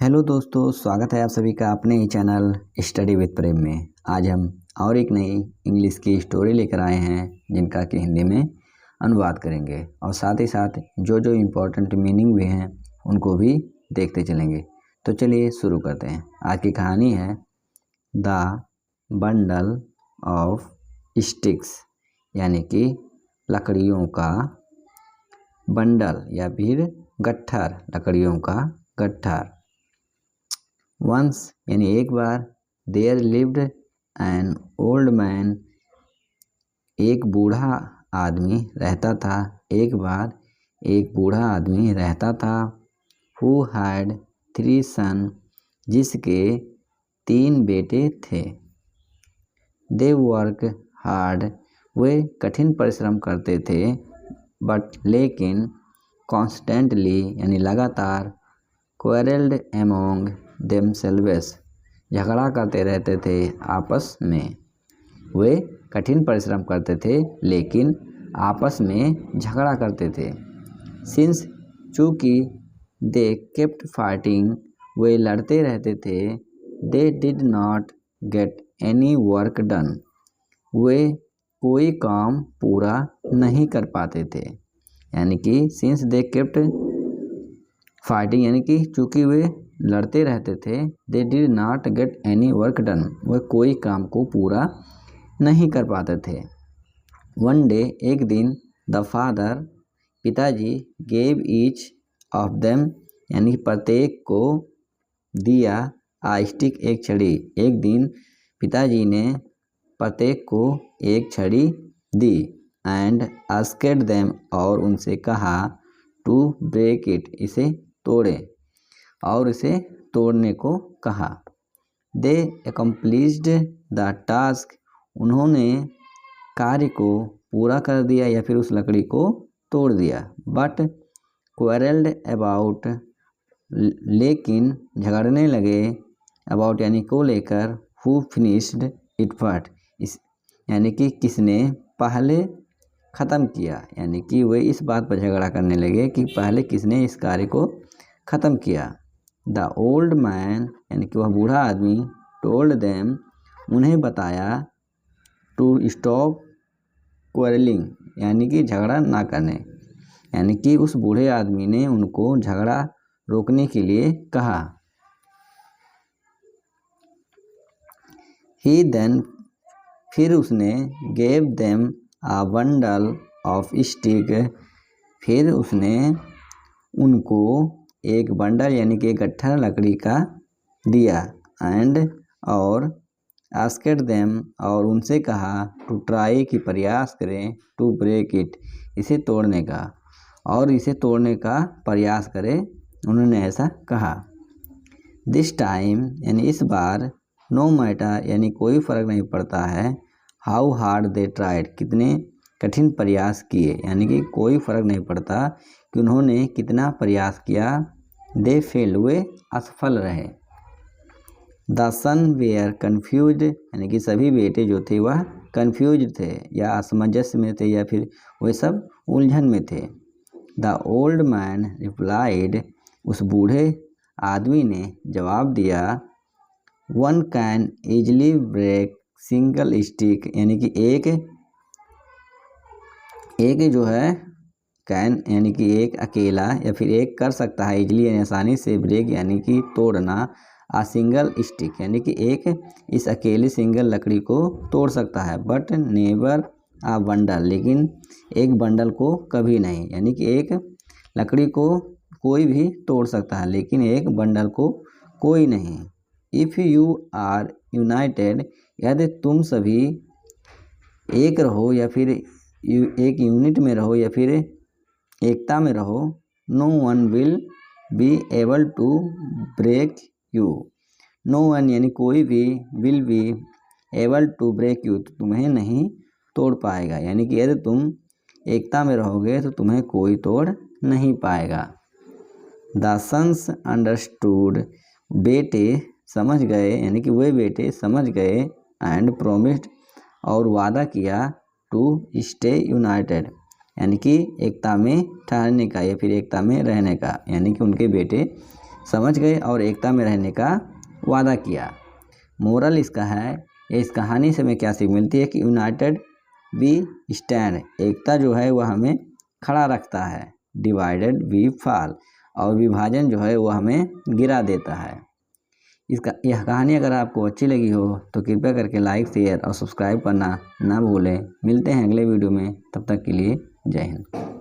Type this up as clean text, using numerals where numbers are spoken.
Hello दोस्तों, स्वागत है आप सभी का अपने ही चैनल स्टडी विद प्रेम में। आज हम और एक नई इंग्लिश की स्टोरी लेकर आए हैं जिनका कि हिंदी में अनुवाद करेंगे और साथ ही साथ जो जो इम्पोर्टेंट मीनिंग भी हैं उनको भी देखते चलेंगे। तो चलिए शुरू करते हैं। आज की कहानी है द बंडल ऑफ स्टिक्स, यानी कि लकड़ियों का बंडल या फिर गट्ठर, लकड़ियों का गट्ठर। वंस यानी एक बार, there lived an old man, एक बूढ़ा आदमी रहता था। एक बार एक बूढ़ा आदमी रहता था। हु हैड 3 सन, जिसके 3 बेटे थे। दे वर्क हार्ड, वे कठिन परिश्रम करते थे। बट लेकिन कॉन्स्टेंटली यानी लगातार, क्वेरल्ड एमोंग देमसेल्वेस, झगड़ा करते रहते थे आपस में। वे कठिन परिश्रम करते थे लेकिन आपस में झगड़ा करते थे। सिंस, चूँकि दे केप्ट फाइटिंग, वे लड़ते रहते थे। They did not get any work done, वे कोई काम पूरा नहीं कर पाते थे। यानी कि सिंस दे केप्ट फाइटिंग, यानी कि चूँकि वे लड़ते रहते थे। They did not get any work done, वे कोई काम को पूरा नहीं कर पाते थे। वन डे, एक दिन, द फादर, पिताजी, गेव ईच ऑफ देम, यानी प्रत्येक को दिया, आ स्टिक, एक छड़ी। एक दिन पिताजी ने प्रत्येक को एक छड़ी दी। एंड आस्क्ड देम, और उनसे कहा, टू ब्रेक इट, इसे तोड़े, और इसे तोड़ने को कहा। दे अकम्प्लिश्ड द टास्क, उन्होंने कार्य को पूरा कर दिया या फिर उस लकड़ी को तोड़ दिया। बट क्वेरल्ड अबाउट, लेकिन झगड़ने लगे। अबाउट यानी को लेकर। हु फिनिश्ड इट फर्स्ट, इस यानी कि किसने पहले ख़त्म किया, यानी कि वे इस बात पर झगड़ा करने लगे कि पहले किसने इस कार्य को ख़त्म किया। द ओल्ड मैन, यानी कि वह बूढ़ा आदमी, टोल्ड देम, उन्हें बताया, टू स्टॉप क्वेरलिंग, यानी कि झगड़ा ना करने। यानी कि उस बूढ़े आदमी ने उनको झगड़ा रोकने के लिए कहा। ही देन, फिर उसने, gave them a bundle of stick, फिर उसने उनको एक बंडल यानी कि एक गट्ठर लकड़ी का दिया। एंड, और आस्क्ड देम, और उनसे कहा, टू ट्राई, कि प्रयास करें, टू ब्रेक इट, इसे तोड़ने का, और इसे तोड़ने का प्रयास करें, उन्होंने ऐसा कहा। दिस टाइम, यानी इस बार, नो मैटर, यानी कोई फ़र्क नहीं पड़ता है, हाउ हार्ड दे ट्राइड, कितने कठिन प्रयास किए, यानी कि कोई फ़र्क नहीं पड़ता कि उन्होंने कितना प्रयास किया। दे फेल्ड, वे असफल रहे। द सन वेयर कन्फ्यूज्ड, यानी कि सभी बेटे जो थे वह कन्फ्यूज थे या असमंजस में थे या फिर वे सब उलझन में थे। द ओल्ड मैन रिप्लाइड, उस बूढ़े आदमी ने जवाब दिया, one can easily break single stick, यानी कि एक जो है कैन, यानी कि एक अकेला या फिर एक कर सकता है, इजली यानी आसानी से, ब्रेक यानी कि तोड़ना, आ सिंगल स्टिक, यानी कि एक इस अकेले सिंगल लकड़ी को तोड़ सकता है। बट नेवर आ बंडल, लेकिन एक बंडल को कभी नहीं, यानी कि एक लकड़ी को कोई भी तोड़ सकता है लेकिन एक बंडल को कोई नहीं। इफ़ यू आर यूनाइटेड, यदि तुम सभी एक रहो या फिर एक यूनिट में रहो या फिर एकता में रहो, no one will be able to break you, no one यानी कोई भी, will be able to break you, तो तुम्हें नहीं तोड़ पाएगा। यानी कि यदि तुम एकता में रहोगे तो तुम्हें कोई तोड़ नहीं पाएगा। द सन्स अंडरस्टूड, बेटे समझ गए, यानी कि वे बेटे समझ गए। एंड प्रोमिस्ड, और वादा किया, टू स्टे यूनाइटेड, यानी कि एकता में ठहरने का या फिर एकता में रहने का, यानी कि उनके बेटे समझ गए और एकता में रहने का वादा किया। मोरल इसका है, इस कहानी से हमें क्या सीख मिलती है कि यूनाइटेड वी स्टैंड, एकता जो है वह हमें खड़ा रखता है, डिवाइडेड वी फॉल, और विभाजन जो है वह हमें गिरा देता है। यह कहानी अगर आपको अच्छी लगी हो तो कृपया करके लाइक, शेयर और सब्सक्राइब करना ना भूलें। मिलते हैं अगले वीडियो में, तब तक के लिए जय हिंद।